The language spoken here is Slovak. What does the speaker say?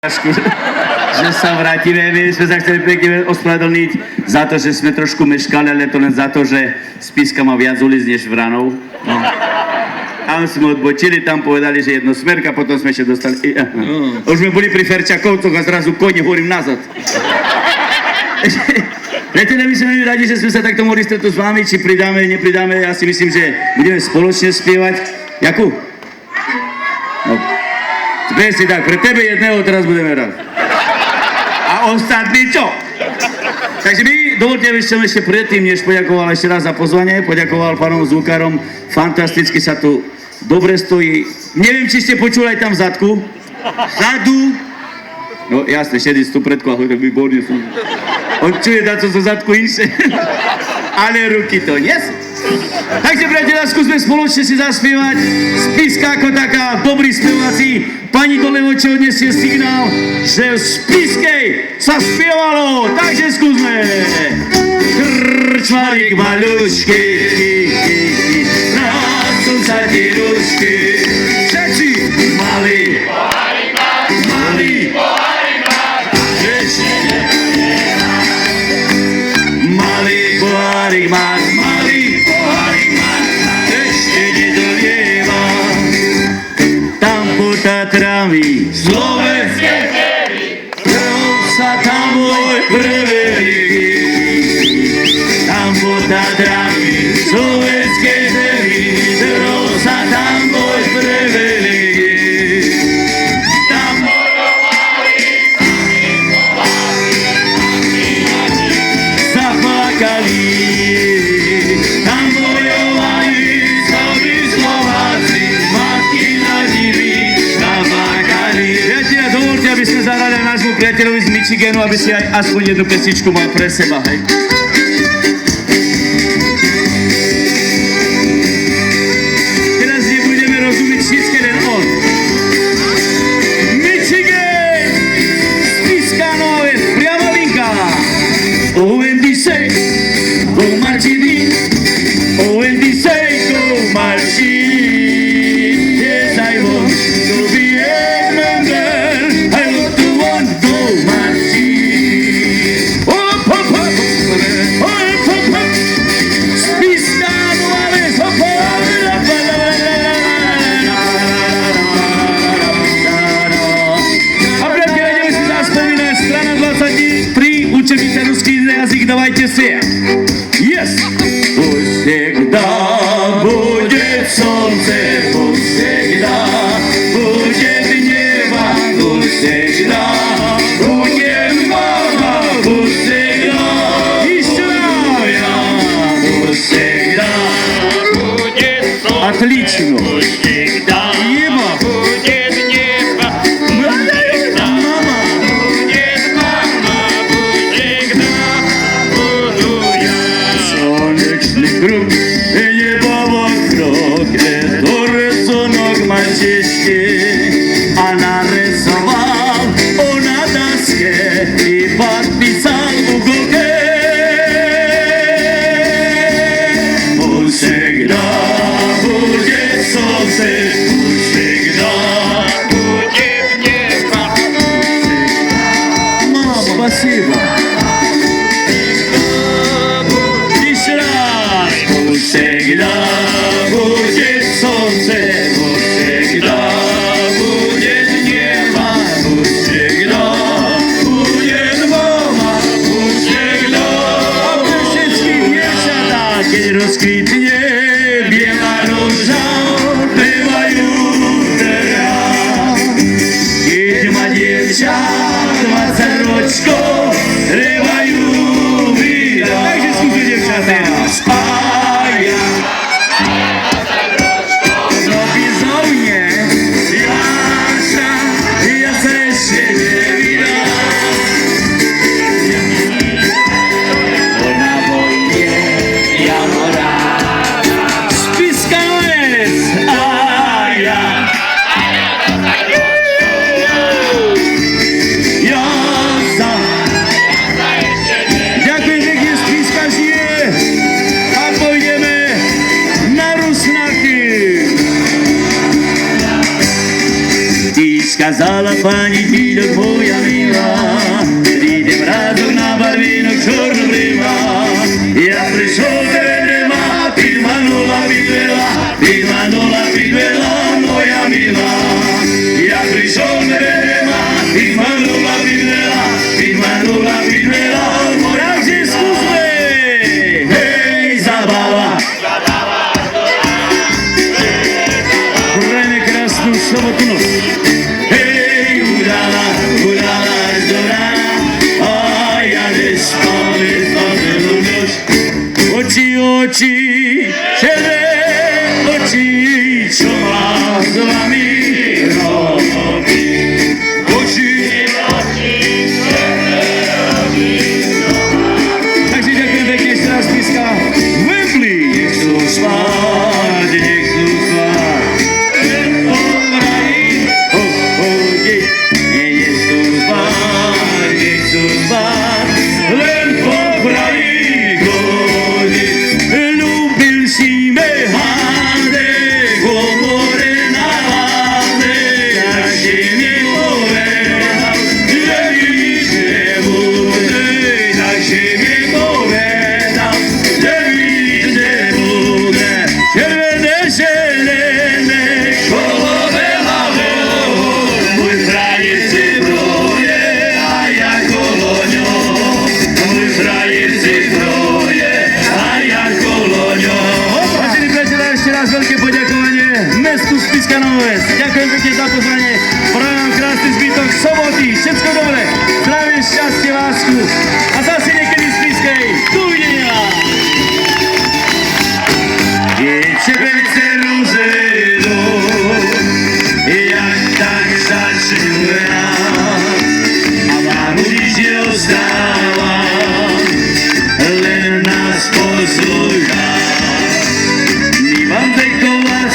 že sa vrátime. My sme sa chceli pekne ospravedlniť za to, že sme trošku meškali, ale to len za to, že Spišská má viac ulic než Vranov. No. Tam sme odbočili, tam povedali, že jednosmerka, potom sme ešte dostali... Už sme boli pri Ferčakovcoch a zrazu kone hovorím nazad. Priateľe, my sme radi, že sme sa takto mohli stretnúť s vami, či pridáme, nepridáme. Ja si myslím, že budeme spoločne spievať. Jakub? No. Presne tak, pre tebe jedného teraz budeme rád. A ostatní čo? Takže my, dovolte, aby som ešte predtým, než poďakoval ešte raz za pozvanie, poďakoval pánom zvukárom, fantasticky sa tu dobre stojí. Neviem, či ste počuli aj tam vzadku. Vzadu. No jasne, šedí tu predku, ale výborne sú. On čuje dať, co zo zadku inšie. Ale ruky to nie sú. Takže, priateľa, skúsme spoločne si zaspievať. Spišská ako taká, dobrý speváci. Pani Dolevoče odnesie signál, že v Spišskej sa spievalo. Takže skúsme. Krčmarík maľučky, rácom sa ti ručky. Všetci malí, malí, malý pohárik máš, malý pohárik máš, ešte nedolieva. Tam po Tatrami slovenské viery, prvom sa tam môj preverí. Tam po Tatrami slovenské viery, prvom sa tam môj preverí. Tam bojovali sami Slováci, matky nadili, zamakali. Priatelia, dovolte, aby sme zahrali nášmu priateľovi z Michiganu, aby si aj aspoň jednu pesničku mal pre seba, hej. Teraz nebudeme rozumieť všetky, len on. Michigan! Spišská Nová Ves, priama linka. ONDC, go Martini, ONDC, go Martini. Yes, I want to be a member, I want to go Martini. Oh, pop, pop, oh, pop, pop. Spišská Nová Ves, oh, pop, a priateľe, ideme si zaspomínať, strana 23, učebnica ruský jazyk, давайте все. Yes! Пусть всегда будет солнце, пусть всегда будет небо, пусть всегда будет мама, пусть всегда еще я, пусть всегда будет солнце, отлично. Пусть всегда небо будет небо, пусть всегда мама будет мама, пусть всегда буду я. Солнечный круг и небо вокруг, это рисунок мальчишки, а нарисовал он на доске и подписал в уголке. Пусть всегда будет солнце, пусть всегда будет небо. Мама, спасибо. Еще раз. Пусть всегда будет солнце, пусть всегда будет небо, пусть всегда будет мама, пусть всегда. Wszystkie dziewczęta, kiedy rozkwitnie biała róża, bywają teraz. Kiedy ma dziewczat 20 roczków, rywają widać. Takže skúste dziewczęta. A ja no bizownie, ja se ešte nevidám. Na vojne, ja morám. Spišská Nová Ves, a ja. Ja sa. Ďakujem pekne, Spišská žije. A pôjdeme na Rusnaky. Ty сказала pani, výrok môj oči, červené oči, čo má s vami robí. Oči, takže ďakujem pekne ešte raz píska. Wembley, nech sú spať, nech sú spať. Nech sú spať, nech sú spať. Len po praji chodí. Ľúbil si me háde, komore na háde. Tak si mi povedal, že nič nebude. Tak si mi povedal, že nič nebude. Červené, červené, kolové hlavo. Môj frajer si broje, a ja kolo ňo. Môj frajer si broje, a ja kolo ňo. Vážení priatelia, ešte raz veľké poďakovanie mestu Spišská Nová Ves. Ďakujem pekne za pozvanie. Prajem vám krásny zbytok soboty. Všetko dobre. Zdravie, šťastie, lásku. A zase niekedy v Spišskej. Dovidenia. Červenice rúže idú, jak tak začnú hrať. A vám nič neostáva, len nás poslúchať. My vám veková